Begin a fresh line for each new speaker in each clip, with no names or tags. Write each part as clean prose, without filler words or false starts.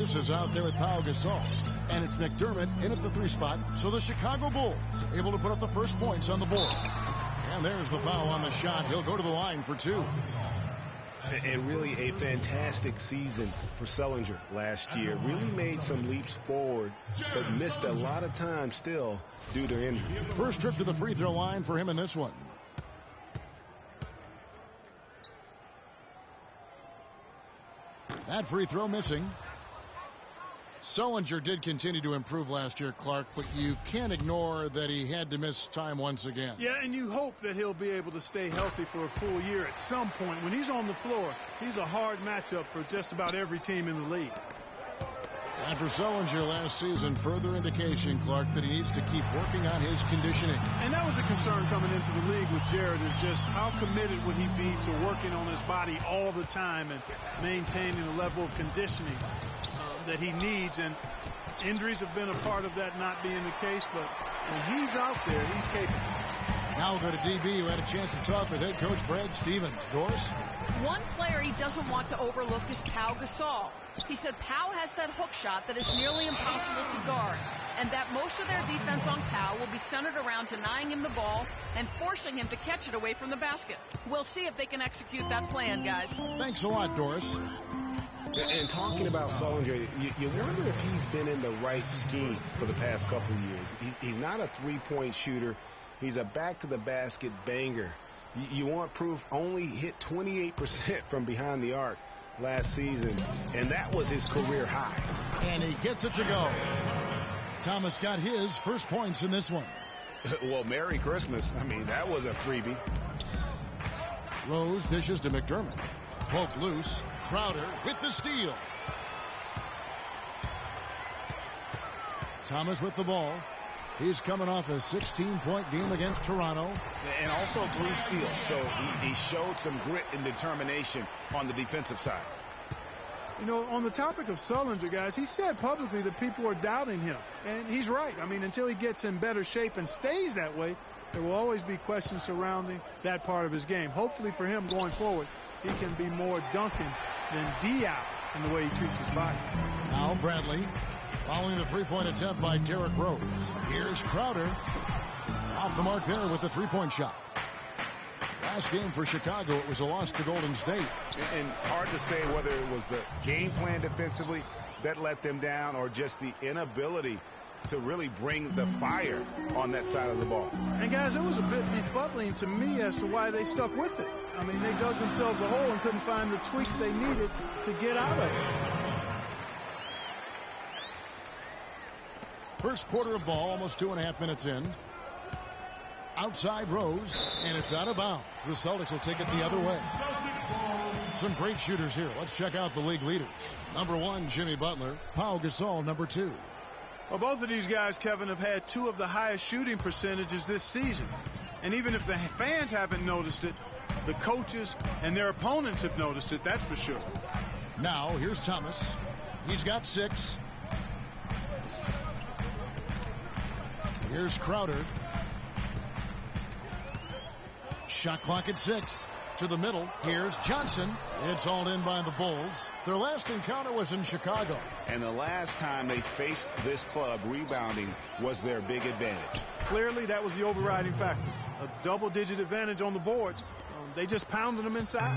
This is out there with Pau Gasol. And it's McDermott in at the 3 spot. So the Chicago Bulls able to put up the first points on the board. And there's the foul on the shot. He'll go to the line for 2.
And really a fantastic season for Sullinger last year. Really made some leaps forward, but missed a lot of time still due to injury.
First trip to the free throw line for him in this one. That free throw missing. Sullinger did continue to improve last year, Clark, but you can't ignore that he had to miss time once again.
Yeah, and you hope that he'll be able to stay healthy for a full year at some point. When he's on the floor, he's a hard matchup for just about every team in the league.
And for Sullinger last season, further indication, Clark, that he needs to keep working on his conditioning.
And that was a concern coming into the league with Jared, is just how committed would he be to working on his body all the time and maintaining the level of conditioning that he needs. And injuries have been a part of that not being the case, but when he's out there, he's capable.
Now we'll go to DB, who had a chance to talk with head coach Brad Stevens. Doris?
One player he doesn't want to overlook is Pau Gasol. He said Pau has that hook shot that is nearly impossible to guard, and that most of their defense on Pau will be centered around denying him the ball and forcing him to catch it away from the basket. We'll see if they can execute that plan, guys.
Thanks a lot, Doris.
And talking about Sullinger, you wonder if he's been in the right scheme for the past couple of years. He's not a three-point shooter. He's a back-to-the-basket banger. You want proof? Only hit 28% from behind the arc last season, and that was his career high.
And he gets it to go. Thomas got his first points in this one.
Well, Merry Christmas. I mean, that was a freebie.
Rose dishes to McDermott. Poke loose. Crowder with the steal. Thomas with the ball. He's coming off a 16-point game against Toronto.
And also 3 steals. So he showed some grit and determination on the defensive side.
You know, on the topic of Sullinger, guys, he said publicly that people are doubting him. And he's right. I mean, until he gets in better shape and stays that way, there will always be questions surrounding that part of his game. Hopefully for him going forward, he can be more Duncan than Diop in the way he treats his body.
Now Bradley following the three-point attempt by Derrick Rose. Here's Crowder. Off the mark there with the three-point shot. Last game for Chicago, it was a loss to Golden State.
And hard to say whether it was the game plan defensively that let them down or just the inability to really bring the fire on that side of the ball.
And guys, it was a bit befuddling to me as to why they stuck with it. I mean, they dug themselves a hole and couldn't find the tweaks they needed to get out of it.
First quarter of ball, almost 2.5 minutes in. Outside Rose, and it's out of bounds. The Celtics will take it the other way. Some great shooters here. Let's check out the league leaders. Number 1, Jimmy Butler. Pau Gasol, number 2.
Well, both of these guys, Kevin, have had 2 of the highest shooting percentages this season. And even if the fans haven't noticed it, the coaches and their opponents have noticed it, that's for sure.
Now, here's Thomas. He's got 6. Here's Crowder. Shot clock at 6. To the middle. Here's Johnson. It's all in by the Bulls. Their last encounter was in Chicago.
And the last time they faced this club, rebounding was their big advantage.
Clearly, that was the overriding factor. A double-digit advantage on the boards. They just pounded them inside.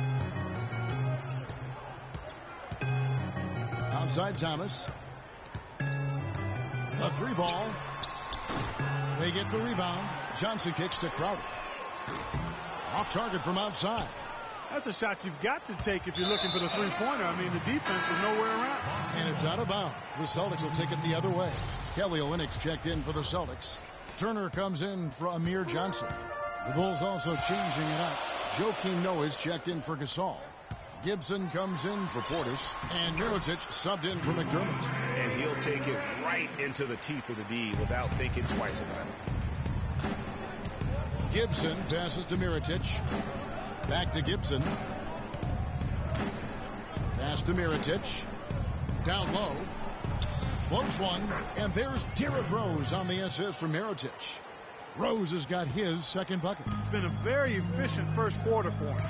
Outside Thomas. The 3 ball. They get the rebound. Johnson kicks to Crowder. Off target from outside.
That's a shot you've got to take if you're looking for the three-pointer. I mean, the defense was nowhere around.
And it's out of bounds. The Celtics will take it the other way. Kelly Olynyk's checked in for the Celtics. Turner comes in for Amir Johnson. The Bulls also changing it up. Joakim Noah's checked in for Gasol. Gibson comes in for Portis. And Mirotic subbed in for McDermott.
And he'll take it right into the teeth of the D without thinking twice about it.
Gibson passes to Mirotic. Back to Gibson. Pass to Mirotic. Down low. Floats one. And there's Derrick Rose on the assist from Mirotic. Rose has got his second bucket.
It's been a very efficient first quarter for him.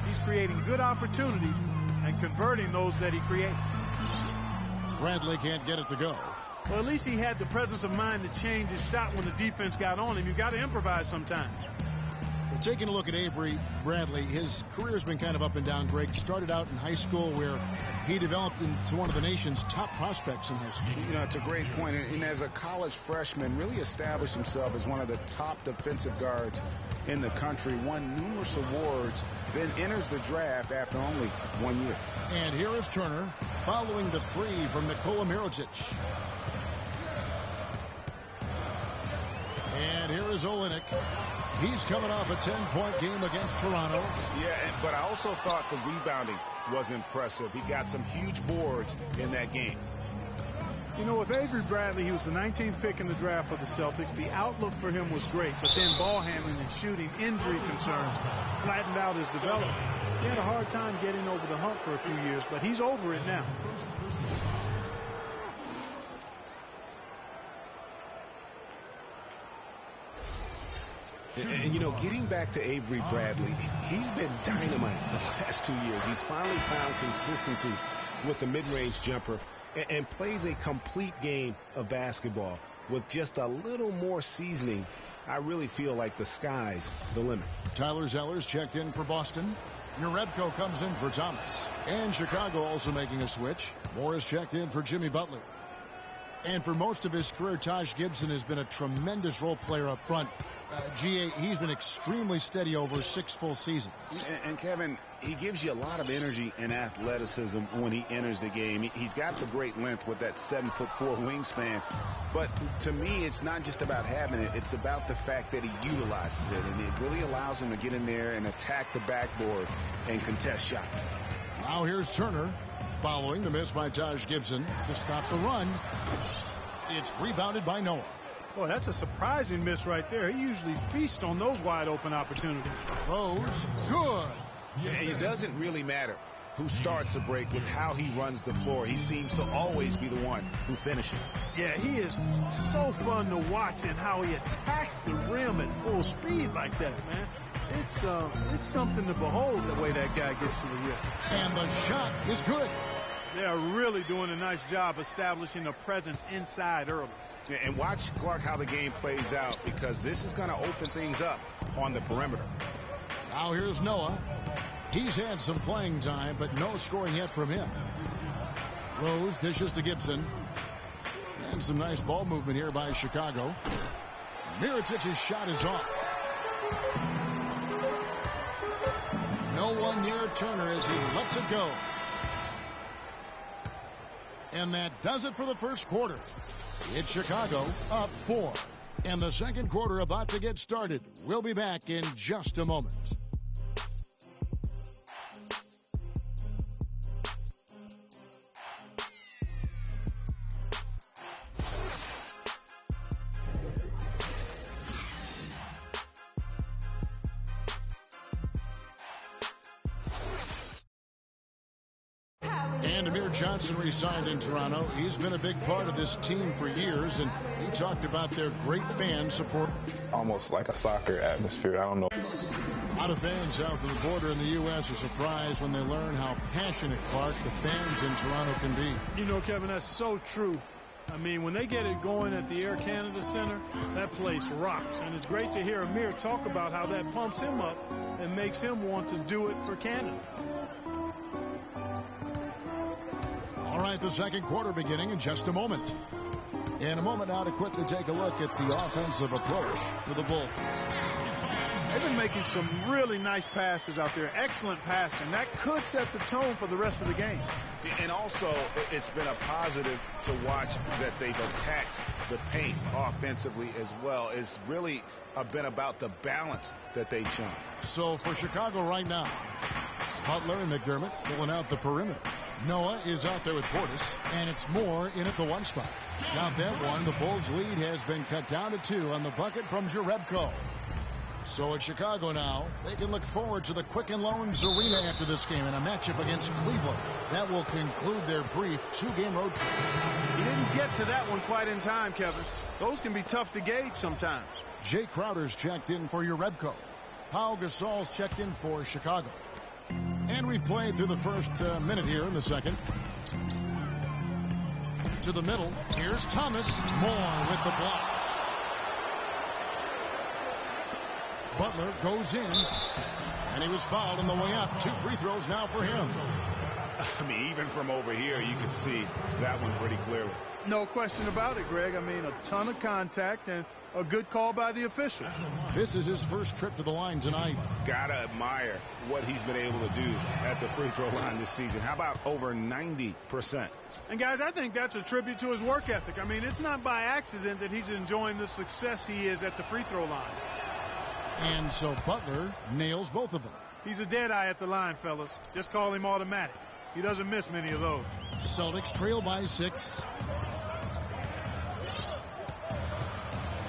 He's creating good opportunities and converting those that he creates.
Bradley can't get it to go.
Well, at least he had the presence of mind to change his shot when the defense got on him. You got to improvise sometimes.
Well, taking a look at Avery Bradley, his career's been kind of up and down, Greg. Started out in high school where he developed into one of the nation's top prospects in high school.
You know, it's a great point. And as a college freshman, really established himself as one of the top defensive guards in the country, won numerous awards, then enters the draft after only 1 year.
And here is Turner following the three from Nikola Mirotic. And here is Olynyk. He's coming off a 10-point game against Toronto.
Yeah, but I also thought the rebounding was impressive. He got some huge boards in that game.
You know, with Avery Bradley, he was the 19th pick in the draft for the Celtics. The outlook for him was great, but then ball handling and shooting, injury concerns flattened out his development. He had a hard time getting over the hump for a few years, but he's over it now.
And, you know, getting back to Avery Bradley, he's been dynamite the last 2 years. He's finally found consistency with the mid-range jumper and plays a complete game of basketball. With just a little more seasoning, I really feel like the sky's the limit.
Tyler Zeller's checked in for Boston. Jerebko comes in for Thomas. And Chicago also making a switch. Morris checked in for Jimmy Butler. And for most of his career, Taj Gibson has been a tremendous role player up front. He's been extremely steady over 6 full seasons.
And Kevin, he gives you a lot of energy and athleticism when he enters the game. He's got the great length with that 7'4" wingspan. But to me, it's not just about having it. It's about the fact that he utilizes it. And it really allows him to get in there and attack the backboard and contest shots.
Now here's Turner following the miss by Taj Gibson to stop the run. It's rebounded by Noah.
Boy, that's a surprising miss right there. He usually feasts on those wide open opportunities.
Rose, good.
And it doesn't really matter who starts the break with how he runs the floor. He seems to always be the one who finishes.
Yeah, he is so fun to watch and how he attacks the rim at full speed like that, man. It's something to behold the way that guy gets to the rim.
And the shot is good.
They are really doing a nice job establishing a presence inside early.
And watch, Clark, how the game plays out, because this is going to open things up on the perimeter.
Now here's Noah. He's had some playing time, but no scoring yet from him. Rose dishes to Gibson. And some nice ball movement here by Chicago. Mirotic's shot is off. No one near Turner as he lets it go. And that does it for the first quarter. It's Chicago up 4. And the second quarter about to get started. We'll be back in just a moment. Johnson re-signed in Toronto. He's been a big part of this team for years, and he talked about their great fan support.
Almost like a soccer atmosphere. I don't know.
A lot of fans south of the border in the U.S. are surprised when they learn how passionate, Clark, the fans in Toronto can be.
You know, Kevin, that's so true. I mean, when they get it going at the Air Canada Center, that place rocks. And it's great to hear Amir talk about how that pumps him up and makes him want to do it for Canada.
All right, the second quarter beginning in just a moment. In a moment now to quickly take a look at the offensive approach for the Bulls.
They've been making some really nice passes out there. Excellent passing. That could set the tone for the rest of the game.
And also, it's been a positive to watch that they've attacked the paint offensively as well. It's really been about the balance that they've shown.
So for Chicago right now, Butler and McDermott filling out the perimeter. Noah is out there with Portis, and it's Moore in at the 1 spot. Now that one, the Bulls' lead has been cut down to 2 on the bucket from Jerebko. So at Chicago now, they can look forward to the Quicken Loans Arena after this game in a matchup against Cleveland. That will conclude their brief 2-game road trip.
He didn't get to that one quite in time, Kevin. Those can be tough to gauge sometimes.
Jay Crowder's checked in for Jerebko. Pau Gasol's checked in for Chicago. And we've played through the first minute here in the second. To the middle. Here's Thomas. Moore with the block. Butler goes in. And he was fouled on the way up. 2 free throws now for him.
I mean, even from over here, you can see that one pretty clearly.
No question about it, Greg. I mean, a ton of contact and a good call by the official.
This is his first trip to the line tonight.
Gotta admire what he's been able to do at the free throw line this season. How about over 90%?
And, guys, I think that's a tribute to his work ethic. I mean, it's not by accident that he's enjoying the success he is at the free throw line.
And so Butler nails both of them.
He's a dead eye at the line, fellas. Just call him automatic. He doesn't miss many of those.
Celtics trail by 6.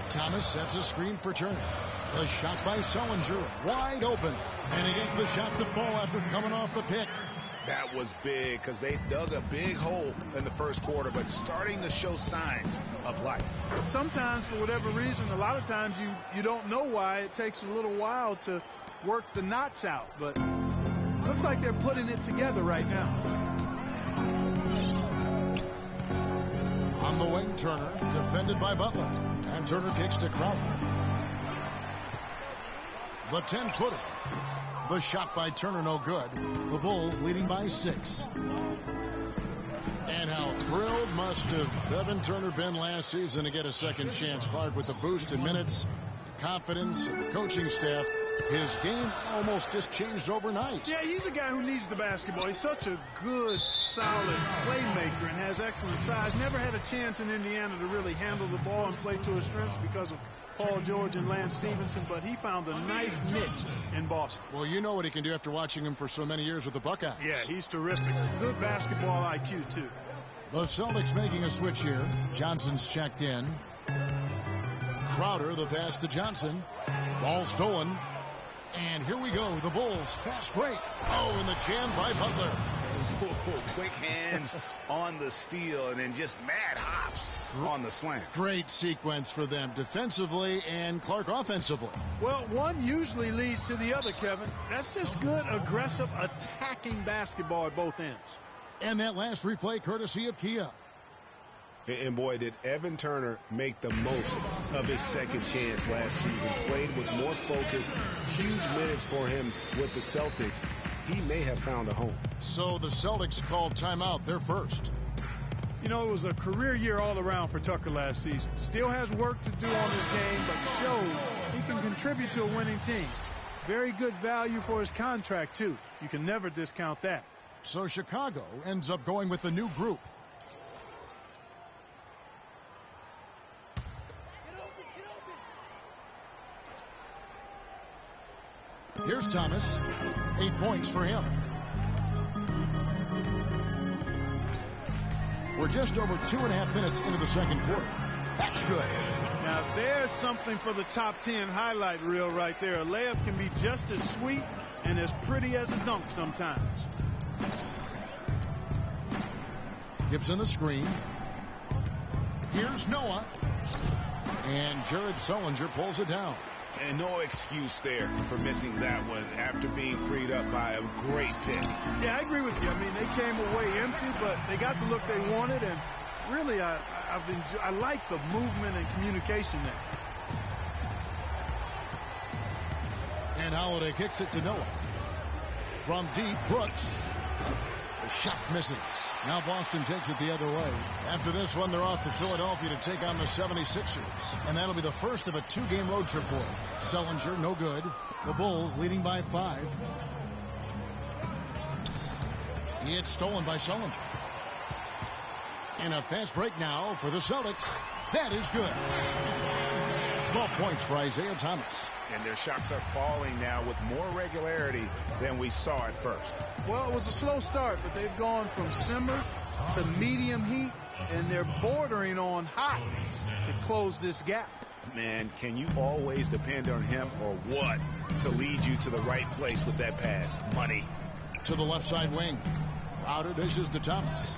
Thomas sets a screen for Turner. The shot by Sullinger, wide open. And he gets the shot to fall after coming off the pick.
That was big because they dug a big hole in the first quarter, but starting to show signs of life.
Sometimes, for whatever reason, a lot of times you don't know why. It takes a little while to work the knots out, but looks like they're putting it together right now.
On the wing, Turner, defended by Butler. And Turner kicks to Crowder. The 10-footer. The shot by Turner, no good. The Bulls leading by 6. And how thrilled must have Evan Turner been last season to get a second chance, Clark, with the boost in minutes, confidence of the coaching staff. His game almost just changed overnight.
Yeah, he's a guy who needs the basketball. He's such a good, solid playmaker and has excellent size. Never had a chance in Indiana to really handle the ball and play to his strengths because of Paul George and Lance Stevenson, but he found a nice niche in Boston.
Well, you know what he can do after watching him for so many years with the Buckeyes.
Yeah, he's terrific. Good basketball IQ, too.
The Celtics making a switch here. Johnson's checked in. Crowder, the pass to Johnson. Ball stolen. And here we go. The Bulls fast break. Oh, and the jam by Butler.
Quick hands on the steal and then just mad hops on the slam.
Great sequence for them defensively and Clark offensively.
Well, one usually leads to the other, Kevin. That's just good, aggressive, attacking basketball at both ends.
And that last replay courtesy of Kia.
And boy, did Evan Turner make the most of his second chance last season. Played with more focus, huge minutes for him with the Celtics. He may have found a home.
So the Celtics called timeout, their first.
You know, it was a career year all around for Tucker last season. Still has work to do on his game, but shows he can contribute to a winning team. Very good value for his contract, too. You can never discount that.
So Chicago ends up going with the new group. Here's Thomas. 8 points for him. We're just over 2.5 minutes into the second quarter. That's good.
Now there's something for the top 10 highlight reel right there. A layup can be just as sweet and as pretty as a dunk sometimes.
Gibson the screen. Here's Noah. And Jared Sullinger pulls it down.
And no excuse there for missing that one after being freed up by a great pick.
Yeah, I agree with you. I mean, they came away empty, but they got the look they wanted, and really, I like the movement and communication there.
And Holiday kicks it to Noah. From deep, Brooks. The shot misses. Now Boston takes it the other way. After this one, they're off to Philadelphia to take on the 76ers. And that'll be the first of a 2-game road trip for them. Sullinger, no good. The Bulls leading by 5. It's stolen by Sullinger. And a fast break now for the Celtics. That is good. 12 points for Isaiah Thomas.
And their shots are falling now with more regularity than we saw at first.
Well, it was a slow start, but they've gone from simmer to medium heat, and they're bordering on hot to close this gap.
Man, can you always depend on him or what to lead you to the right place with that pass? Money.
To the left side wing. Crowder dishes to Thomas.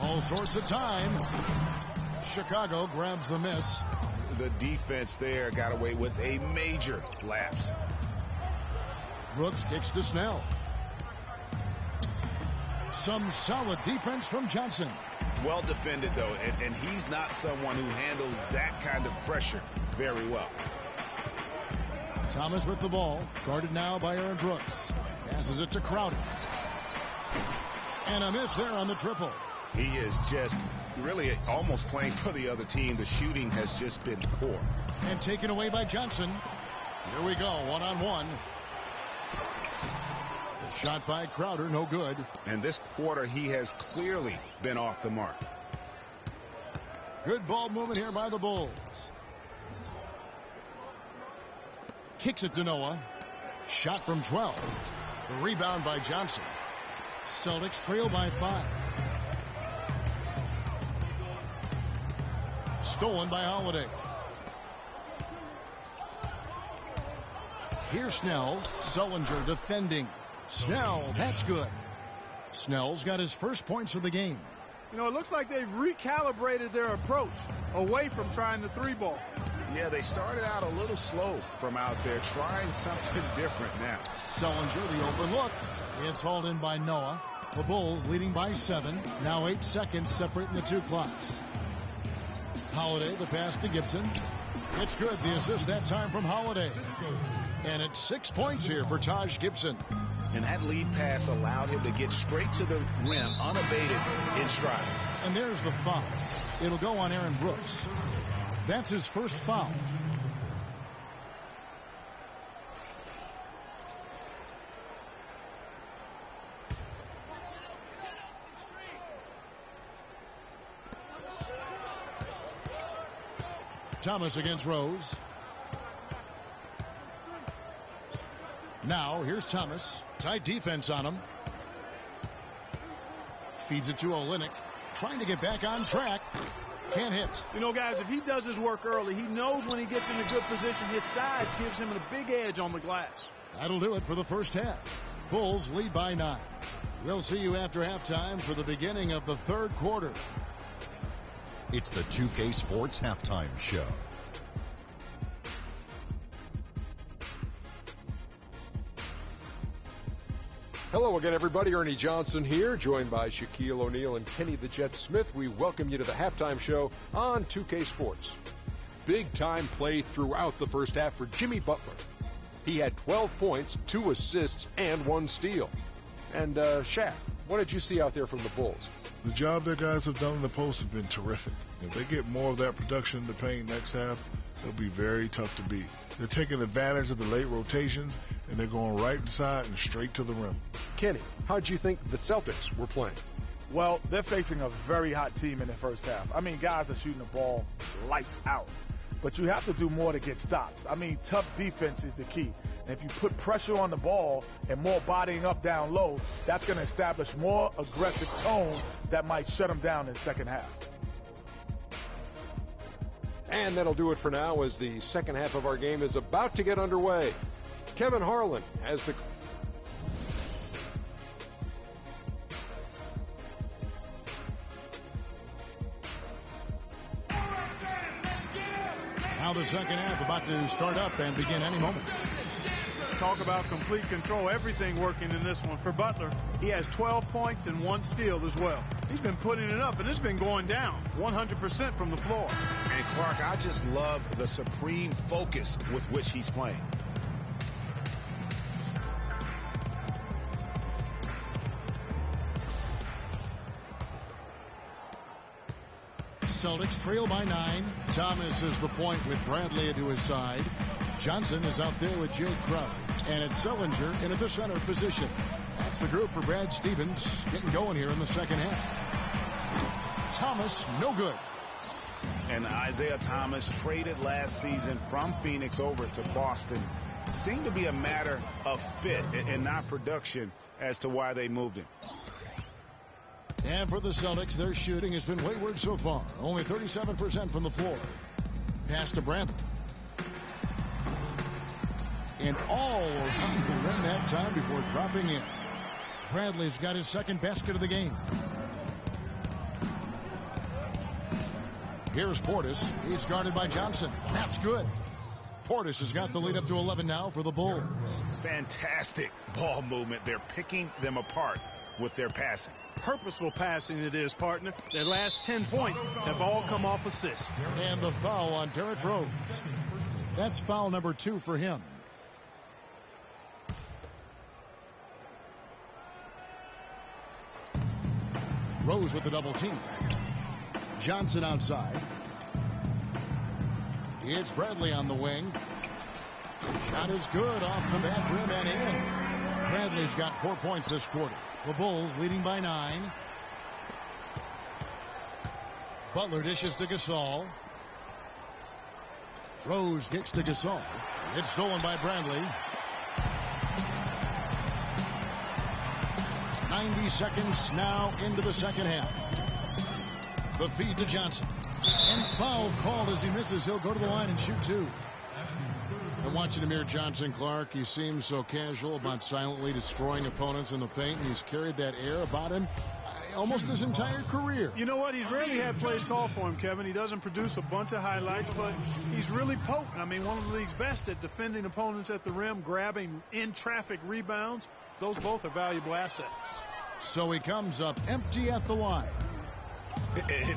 All sorts of time. Chicago grabs the miss.
The defense there got away with a major lapse.
Brooks kicks to Snell. Some solid defense from Johnson.
Well defended, though, and he's not someone who handles that kind of pressure very well.
Thomas with the ball, guarded now by Aaron Brooks. Passes it to Crowder. And a miss there on the triple.
He is just really almost playing for the other team. The shooting has just been poor.
And taken away by Johnson. Here we go, one-on-one. The shot by Crowder, no good.
And this quarter, he has clearly been off the mark.
Good ball movement here by the Bulls. Kicks it to Noah. Shot from 12. The rebound by Johnson. Celtics trail by 5. Stolen by Holiday. Here's Snell. Sullinger defending. Snell, that's good. Snell's got his first points of the game.
You know, it looks like they've recalibrated their approach away from trying the three ball.
Yeah, they started out a little slow from out there, trying something different now.
Sullinger, the open look. It's hauled in by Noah. The Bulls leading by 7. Now 8 seconds separating the two clocks. Holiday, the pass to Gibson. It's good. The assist that time from Holiday. And it's 6 points here for Taj Gibson.
And that lead pass allowed him to get straight to the rim, unabated, in stride.
And there's the foul. It'll go on Aaron Brooks. That's his first foul. Thomas against Rose. Now, here's Thomas. Tight defense on him. Feeds it to Olynyk. Trying to get back on track. Can't hit.
You know, guys, if he does his work early, he knows when he gets in a good position, his size gives him a big edge on the glass.
That'll do it for the first half. Bulls lead by 9. We'll see you after halftime for the beginning of the third quarter.
It's the 2K Sports Halftime Show.
Hello again, everybody. Ernie Johnson here, joined by Shaquille O'Neal and Kenny the Jet Smith. We welcome you to the halftime show on 2K Sports. Big-time play throughout the first half for Jimmy Butler. He had 12 points, 2 assists, and 1 steal. And, Shaq, what did you see out there from the Bulls?
The job their guys have done in the post has been terrific. If they get more of that production in the paint next half, it'll be very tough to beat. They're taking advantage of the late rotations, and they're going right inside and straight to the rim.
Kenny, how do you think the Celtics were playing?
Well, they're facing a very hot team in the first half. I mean, guys are shooting the ball lights out. But you have to do more to get stops. I mean, tough defense is the key. And if you put pressure on the ball and more bodying up down low, that's going to establish more aggressive tone that might shut them down in the second half.
And that'll do it for now as the second half of our game is about to get underway. Kevin Harlan has the...
Now the second half about to start up and begin any moment.
Talk about complete control. Everything working in this one for Butler. He has 12 points and 1 steal as well. He's been putting it up, and it's been going down 100% from the floor.
And Clark, I just love the supreme focus with which he's playing.
Celtics trail by 9. Thomas is the point with Bradley to his side. Johnson is out there with Jay Crowder. And it's Sullinger into the center position. That's the group for Brad Stevens getting going here in the second half. Thomas, no good.
And Isaiah Thomas, traded last season from Phoenix over to Boston, seemed to be a matter of fit and not production as to why they moved him.
And for the Celtics, their shooting has been wayward so far. Only 37% from the floor. Pass to Bradley. And all around the rim that time before dropping in. Bradley's got his second basket of the game. Here's Portis. He's guarded by Johnson. That's good. Portis has got the lead up to 11 now for the Bulls.
Fantastic ball movement. They're picking them apart with their passing.
purposeful passing it is, partner. Their last 10 points have all come off assists.
And the foul on Derrick Rose. That's foul number 2 for him. Rose with the double team. Johnson outside. It's Bradley on the wing. Shot is good off the back rim and in. Bradley's got 4 points this quarter. The Bulls leading by 9. Butler dishes to Gasol. Rose kicks to Gasol. It's stolen by Bradley. 90 seconds now into the second half. The feed to Johnson. And foul called as he misses. He'll go to the line and shoot 2. And watching Amir Johnson, Clark, he seems so casual about silently destroying opponents in the paint. And he's carried that air about him almost his entire career.
You know what? He's rarely had plays called for him, Kevin. He doesn't produce a bunch of highlights, but he's really potent. I mean, one of the league's best at defending opponents at the rim, grabbing in-traffic rebounds. Those both are valuable assets.
So he comes up empty at the line.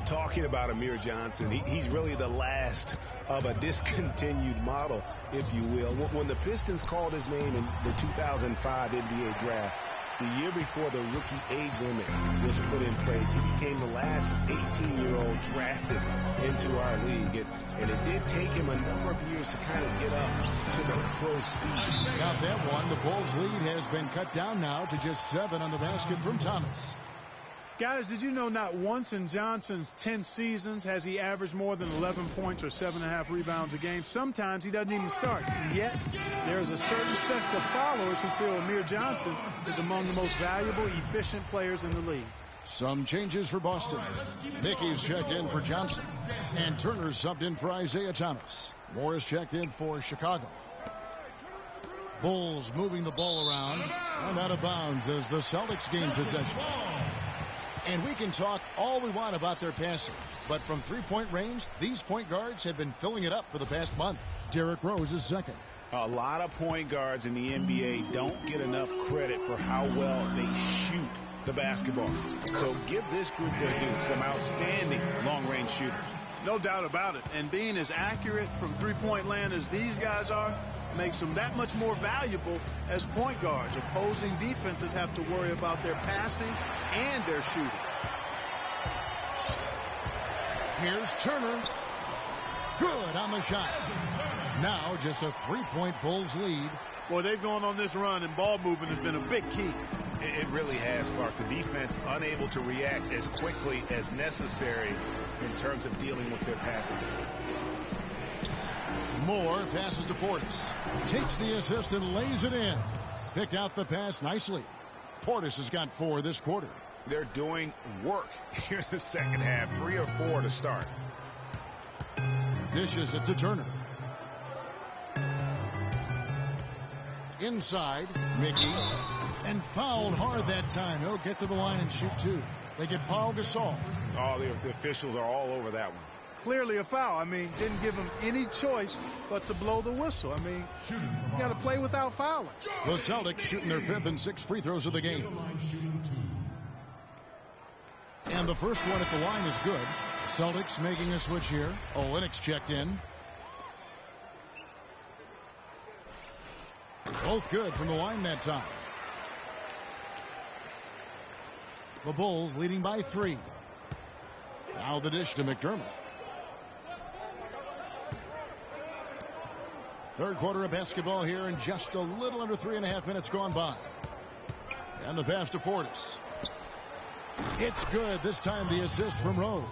Talking about Amir Johnson, he's really the last of a discontinued model, if you will. When the Pistons called his name in the 2005 NBA draft, the year before the rookie age limit was put in place, he became the last 18-year-old drafted into our league. And it did take him a number of years to kind of get up to the pro speed.
Got that one. The Bulls' lead has been cut down now to just 7 on the basket from Thomas.
Guys, did you know not once in Johnson's 10 seasons has he averaged more than 11 points or 7.5 rebounds a game? Sometimes he doesn't even start. And yet, there's a certain sect of followers who feel Amir Johnson is among the most valuable, efficient players in the league.
Some changes for Boston. Mickey's checked in for Johnson. And Turner's subbed in for Isaiah Thomas. Morris checked in for Chicago. Bulls moving the ball around and out of bounds as the Celtics gain possession. And we can talk all we want about their passing, but from three-point range, these point guards have been filling it up for the past month. Derrick Rose is second.
A lot of point guards in the NBA don't get enough credit for how well they shoot the basketball. So give this group their due. Some outstanding long-range shooters.
No doubt about it. And being as accurate from three-point land as these guys are makes them that much more valuable as point guards. Opposing defenses have to worry about their passing and their shooting.
Here's Turner. Good on the shot. Now just a 3-point Bulls lead.
Boy, they've gone on this run, and ball movement has been a big key.
It really has, Clark. The defense unable to react as quickly as necessary in terms of dealing with their passing.
Moore passes to Portis. Takes the assist and lays it in. Picked out the pass nicely. Portis has got 4 this quarter.
They're doing work here in the second half. 3 or 4 to start.
Dishes it to Turner. Inside, Mickey. And fouled hard that time. He'll get to the line and shoot 2. They get Paul Gasol.
Oh, the officials are all over that one.
Clearly a foul. I mean, didn't give him any choice but to blow the whistle. I mean, you got to play without fouling.
The Celtics shooting their 5th and 6th free throws of the game. And the first one at the line is good. Celtics making a switch here. Olynyk checked in. Both good from the line that time. The Bulls leading by 3. Now the dish to McDermott. Third quarter of basketball here, and just a little under 3.5 minutes gone by. And the pass to Portis. It's good. This time the assist from Rose.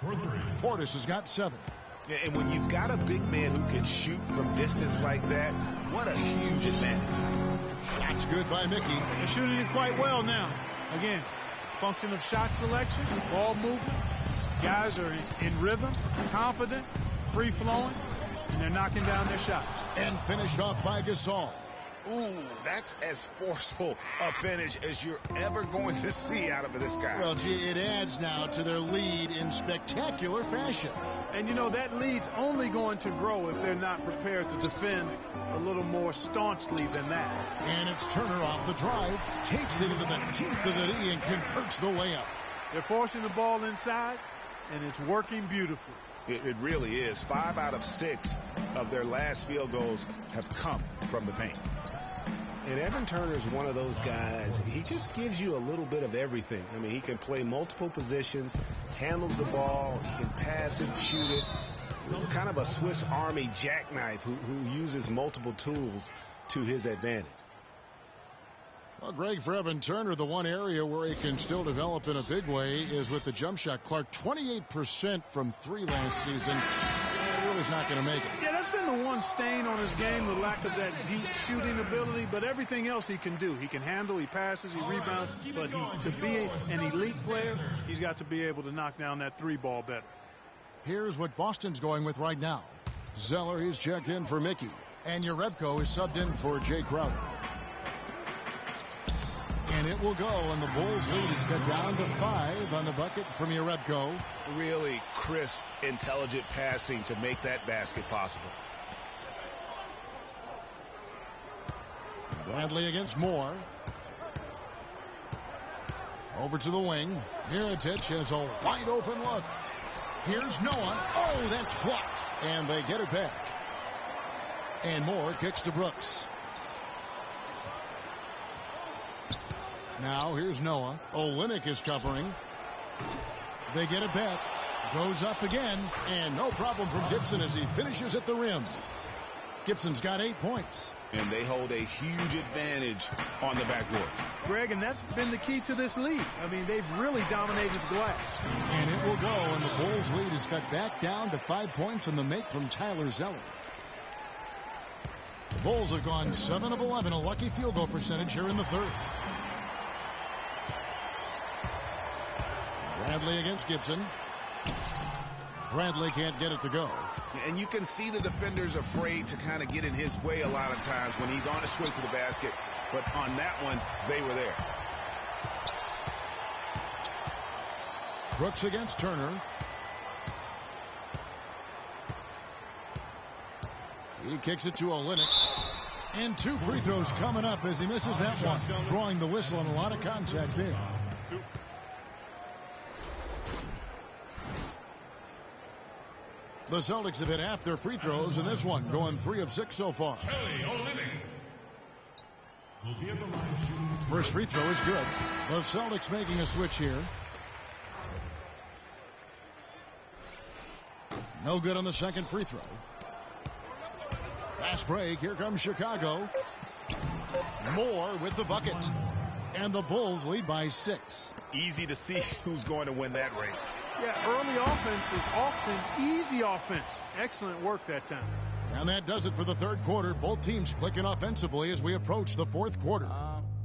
Portis has got 7.
And when you've got a big man who can shoot from distance like that, what a huge advantage.
Shots good by Mickey.
They're shooting it quite well now. Again, function of shot selection, ball movement. Guys are in rhythm, confident, free-flowing, and they're knocking down their shots.
And finished off by Gasol.
Ooh, that's as forceful a finish as you're ever going to see out of this guy.
Well, gee, it adds now to their lead in spectacular fashion.
And, you know, that lead's only going to grow if they're not prepared to defend a little more staunchly than that.
And it's Turner off the drive, takes it into the teeth of the knee and converts the layup.
They're forcing the ball inside, and it's working beautifully.
It really is. 5 out of 6 of their last field goals have come from the paint. And Evan Turner's one of those guys, he just gives you a little bit of everything. I mean, he can play multiple positions, handles the ball, he can pass it, shoot it. Kind of a Swiss Army jackknife who uses multiple tools to his advantage.
Well, Greg, for Evan Turner, the one area where he can still develop in a big way is with the jump shot. Clark, 28% from 3 last season. He really's not going to make it.
Yeah, that's been the one stain on his game, the lack of that deep shooting ability. But everything else he can do. He can handle, he passes, he rebounds. But to be an elite player, he's got to be able to knock down that 3 ball better.
Here's what Boston's going with right now. Zeller is checked in for Mickey. And Yarebko is subbed in for Jay Crowder. And it will go, and the Bulls lead is cut down to 5 on the bucket from Yarebko.
Really crisp, intelligent passing to make that basket possible.
Bradley against Moore. Over to the wing. Mirotic has a wide open look. Here's Noah. Oh, that's blocked. And they get it back. And Moore kicks to Brooks. Now here's Noah. Olynyk is covering. They get it back. Goes up again. And no problem from Gibson as he finishes at the rim. Gibson's got 8 points.
And they hold a huge advantage on the backboard.
Greg, and that's been the key to this lead. I mean, they've really dominated the glass.
And it will go, and the Bulls lead is cut back down to 5 points on the make from Tyler Zeller. The Bulls have gone 7 of 11, a lucky field goal percentage here in the third. Bradley against Gibson. Bradley can't get it to go.
And you can see the defenders afraid to kind of get in his way a lot of times when he's on his way to the basket. But on that one, they were there.
Brooks against Turner. He kicks it to Olynyk. And 2 free throws coming up as he misses that one. Drawing the whistle and a lot of contact there. The Celtics have hit half their free throws in this one, going 3 of 6 so far. First free throw is good. The Celtics making a switch here. No good on the second free throw. Fast break. Here comes Chicago. Moore with the bucket. And the Bulls lead by 6.
Easy to see who's going to win that race.
Yeah, early offense is often easy offense. Excellent work that time.
And that does it for the third quarter. Both teams clicking offensively as we approach the fourth quarter.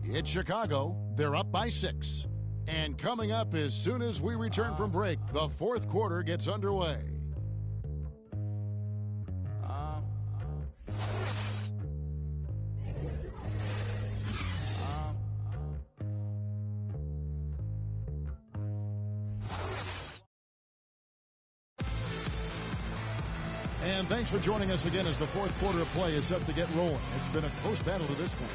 It's Chicago. They're up by 6. And coming up as soon as we return from break, the fourth quarter gets underway. And thanks for joining us again as the fourth quarter of play is set to get rolling. It's been a close battle to this point.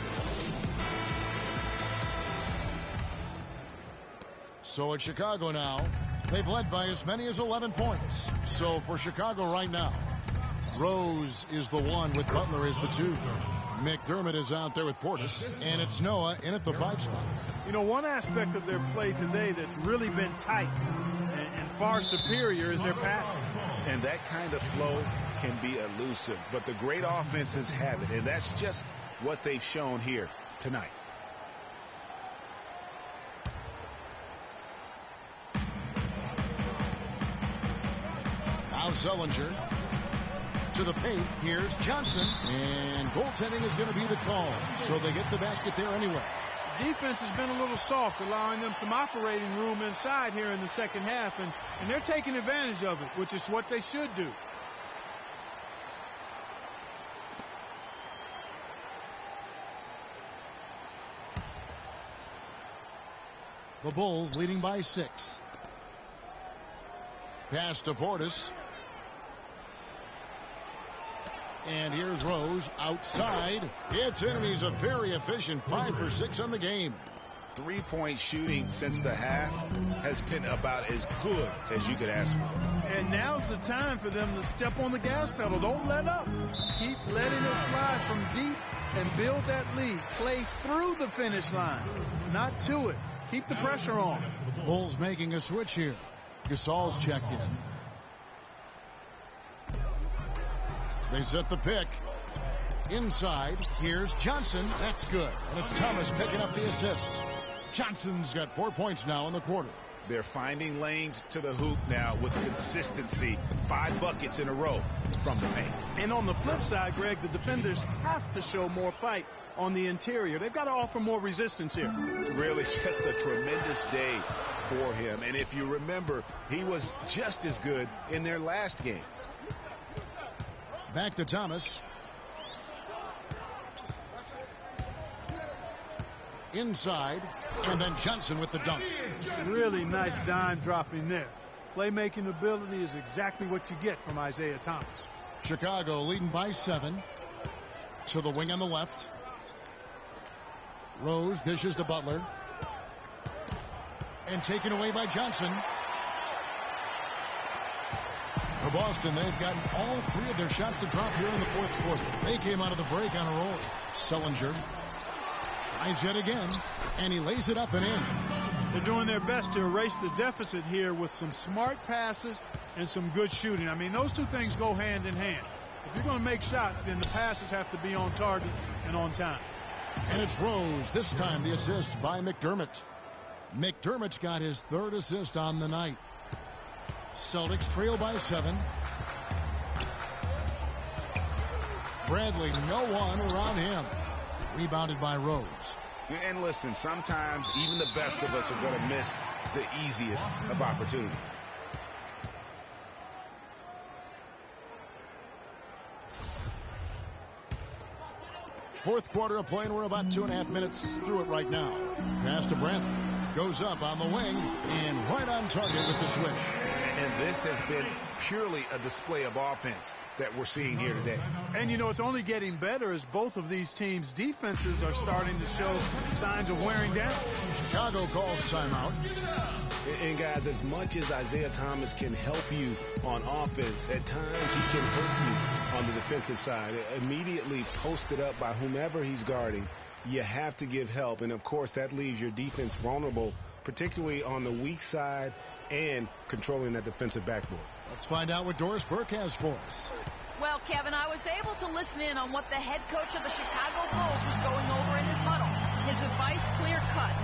So it's Chicago now. They've led by as many as 11 points. So for Chicago right now, Rose is the 1 with Butler as the 2. McDermott is out there with Portis, and it's Noah in at the 5 spot.
You know, one aspect of their play today that's really been tight and far superior is their passing.
And that kind of flow can be elusive, but the great offenses have it, and that's just what they've shown here tonight.
Now Sullinger to the paint. Here's Johnson, and goaltending is going to be the call, so they get the basket there anyway.
Defense has been a little soft, allowing them some operating room inside here in the second half, and they're taking advantage of it, which is what they should do.
The Bulls leading by 6. Pass to Portis. And here's Rose outside. It's in, and he's a very efficient 5 for 6 on the game.
Three-point shooting since the half has been about as good as you could ask for.
And now's the time for them to step on the gas pedal. Don't let up. Keep letting it fly from deep and build that lead. Play through the finish line, not to it. Keep the pressure on.
Bulls making a switch here. Gasol's checked in. They set the pick. Inside, here's Johnson. That's good. And it's Thomas picking up the assist. Johnson's got 4 points now in the quarter.
They're finding lanes to the hoop now with consistency. 5 buckets in a row from the paint.
And on the flip side, Greg, the defenders have to show more fight on the interior. They've got to offer more resistance here.
Really just a tremendous day for him. And if you remember, he was just as good in their last game.
Back to Thomas. Inside, and then Johnson with the dunk.
Really nice dime dropping there. Playmaking ability is exactly what you get from Isaiah Thomas.
Chicago leading by 7. To the wing on the left. Rose dishes to Butler. And taken away by Johnson. For Boston, they've gotten all 3 of their shots to drop here in the 4th quarter. They came out of the break on a roll. Sullinger tries yet again, and he lays it up and in.
They're doing their best to erase the deficit here with some smart passes and some good shooting. I mean, those 2 things go hand in hand. If you're going to make shots, then the passes have to be on target and on time.
And it's Rose. This time the assist by McDermott. McDermott's got his 3rd assist on the night. Celtics trail by 7. Bradley, no one around him. Rebounded by Rose.
And listen, sometimes even the best of us are going to miss the easiest of opportunities.
Fourth quarter of play, and we're about 2.5 minutes through it right now. Pass to Bradley. Goes up on the wing and right on target with the swish.
And this has been purely a display of offense that we're seeing here today.
And, you know, it's only getting better as both of these teams' defenses are starting to show signs of wearing down.
Chicago calls timeout.
And, guys, as much as Isaiah Thomas can help you on offense, at times he can hurt you on the defensive side. Immediately posted up by whomever he's guarding, you have to give help. And, of course, that leaves your defense vulnerable, particularly on the weak side and controlling that defensive backboard.
Let's find out what Doris Burke has for us.
Well, Kevin, I was able to listen in on what the head coach of the Chicago Bulls was going over in his huddle. His advice clear-cut.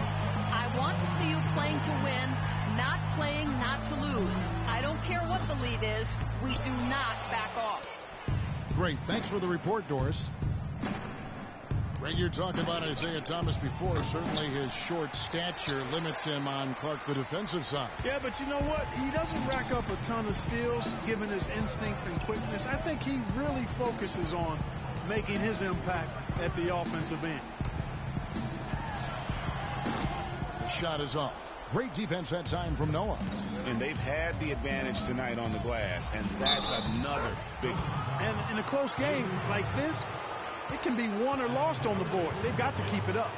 I want to see you playing to win, not playing not to lose. I don't care what the lead is. We do not back off.
Great. Thanks for the report, Doris. Greg, you're talking about Isaiah Thomas before. Certainly his short stature limits him on Clark, the defensive side.
Yeah, but you know what? He doesn't rack up a ton of steals, given his instincts and quickness. I think he really focuses on making his impact at the offensive end.
The shot is off. Great defense that time from Noah.
And they've had the advantage tonight on the glass, and that's another big one.
And in a close game like this, it can be won or lost on the board. They've got to keep it up.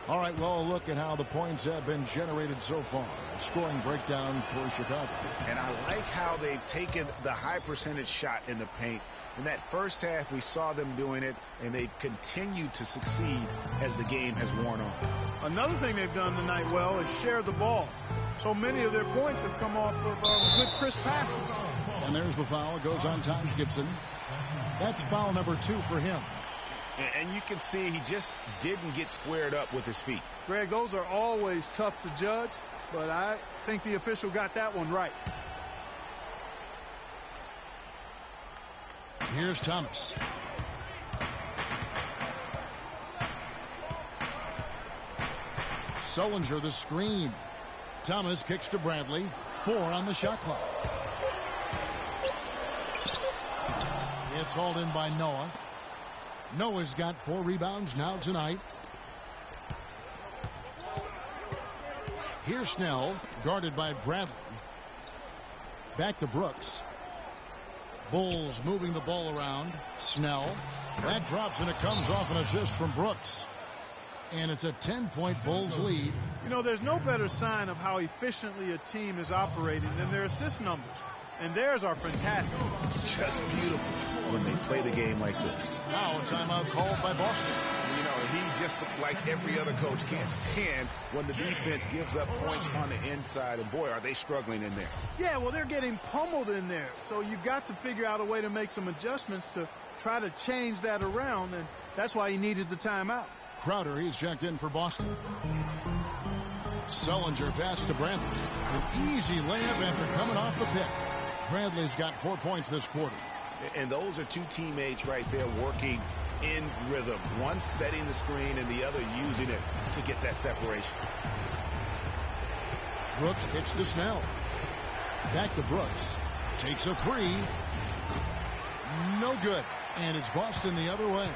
All right, well, look at how the points have been generated so far. A scoring breakdown for Chicago.
And I like how they've taken the high percentage shot in the paint. In that first half, we saw them doing it, and they've continued to succeed as the game has worn on.
Another thing they've done tonight well is share the ball. So many of their points have come off of good, crisp passes.
And there's the foul. It goes on Taj Gibson. That's foul number 2 for him.
And you can see he just didn't get squared up with his feet.
Greg, those are always tough to judge, but I think the official got that one right.
Here's Thomas. Sullinger the screen. Thomas kicks to Bradley. 4 on the shot clock. It's hauled in by Noah. Noah's got 4 rebounds now tonight. Here's Snell, guarded by Bradley. Back to Brooks. Bulls moving the ball around. Snell. That drops, and it comes off an assist from Brooks. And it's a 10-point Bulls lead.
You know, there's no better sign of how efficiently a team is operating than their assist numbers. And theirs are fantastic.
Just beautiful when they play the game like this.
Now a timeout called by Boston.
You know, he just, like every other coach, can't stand when the defense gives up points on the inside. And, boy, are they struggling in there.
Yeah, well, they're getting pummeled in there. So you've got to figure out a way to make some adjustments to try to change that around. And that's why he needed the timeout.
Crowder, he's checked in for Boston. Sullinger pass to Bradley. An easy layup after coming off the pick. Bradley's got 4 points this quarter.
And those are 2 teammates right there working in rhythm. One setting the screen and the other using it to get that separation.
Brooks kicks to Snell. Back to Brooks. Takes a 3. No good. And it's Boston the other way.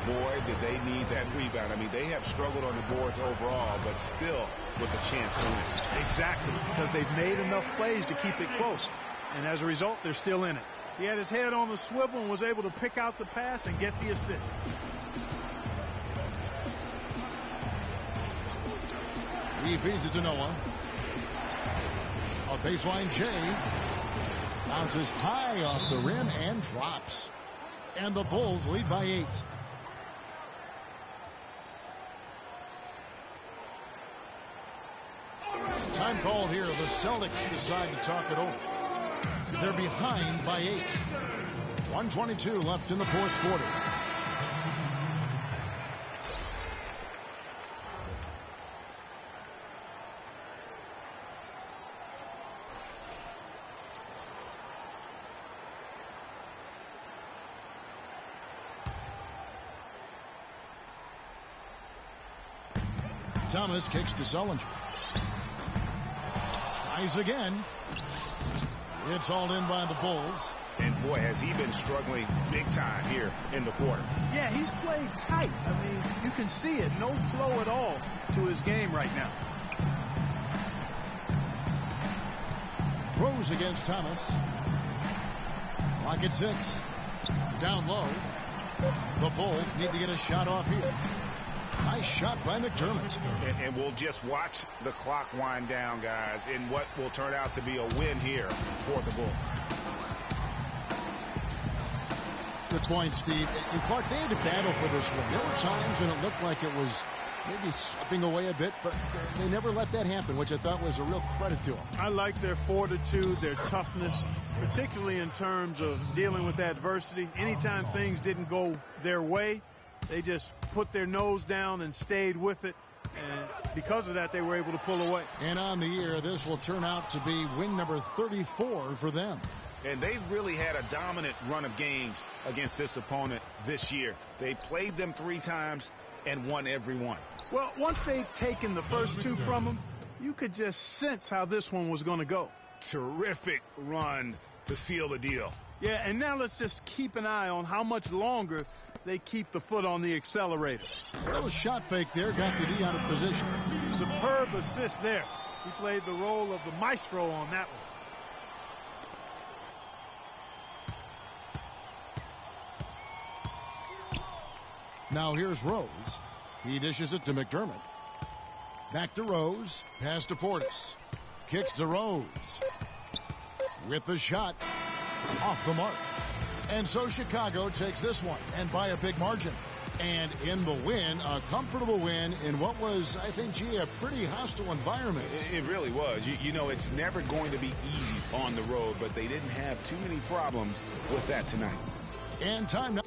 Boy, did they need that rebound. I mean, they have struggled on the boards overall, but still with a chance to win.
Exactly, because they've made enough plays to keep it close. And as a result, they're still in it. He had his head on the swivel and was able to pick out the pass and get the assist.
He feeds it to Noah. A baseline J. Bounces high off the rim and drops. And the Bulls lead by 8. Time called here. The Celtics decide to talk it over. They're behind by 8. 1:22 left in the 4th quarter. Thomas kicks to Sullinger. Tries again. It's hauled in by the Bulls.
And, boy, has he been struggling big time here in the quarter.
Yeah, he's played tight. I mean, you can see it. No flow at all to his game right now.
Rose against Thomas. Clock at 6. Down low. The Bulls need to get a shot off here. Nice shot by McDermott.
And we'll just watch the clock wind down, guys, in what will turn out to be a win here for the Bulls.
Good point, Steve. And Clark, they had to battle for this one. There were times when it looked like it was maybe slipping away a bit, but they never let that happen, which I thought was a real credit to them.
I like their fortitude, their toughness, particularly in terms of dealing with adversity. Anytime things didn't go their way, they just put their nose down and stayed with it. And because of that, they were able to pull away.
And on the year, this will turn out to be win number 34 for them.
And they've really had a dominant run of games against this opponent this year. They played them 3 times and won every one.
Well, once they'd taken the first 2 from them, you could just sense how this one was going to go.
Terrific run to seal the deal.
Yeah, and now let's just keep an eye on how much longer they keep the foot on the accelerator.
A little shot fake there, got the D out of position.
Superb assist there. He played the role of the maestro on that one.
Now here's Rose. He dishes it to McDermott. Back to Rose. Pass to Portis. Kicks to Rose. With the shot. Off the mark. And so Chicago takes this one, and by a big margin. And in the win, a comfortable win in what was, I think, gee, a pretty hostile environment.
It really was. You know, it's never going to be easy on the road, but they didn't have too many problems with that tonight.
And time now.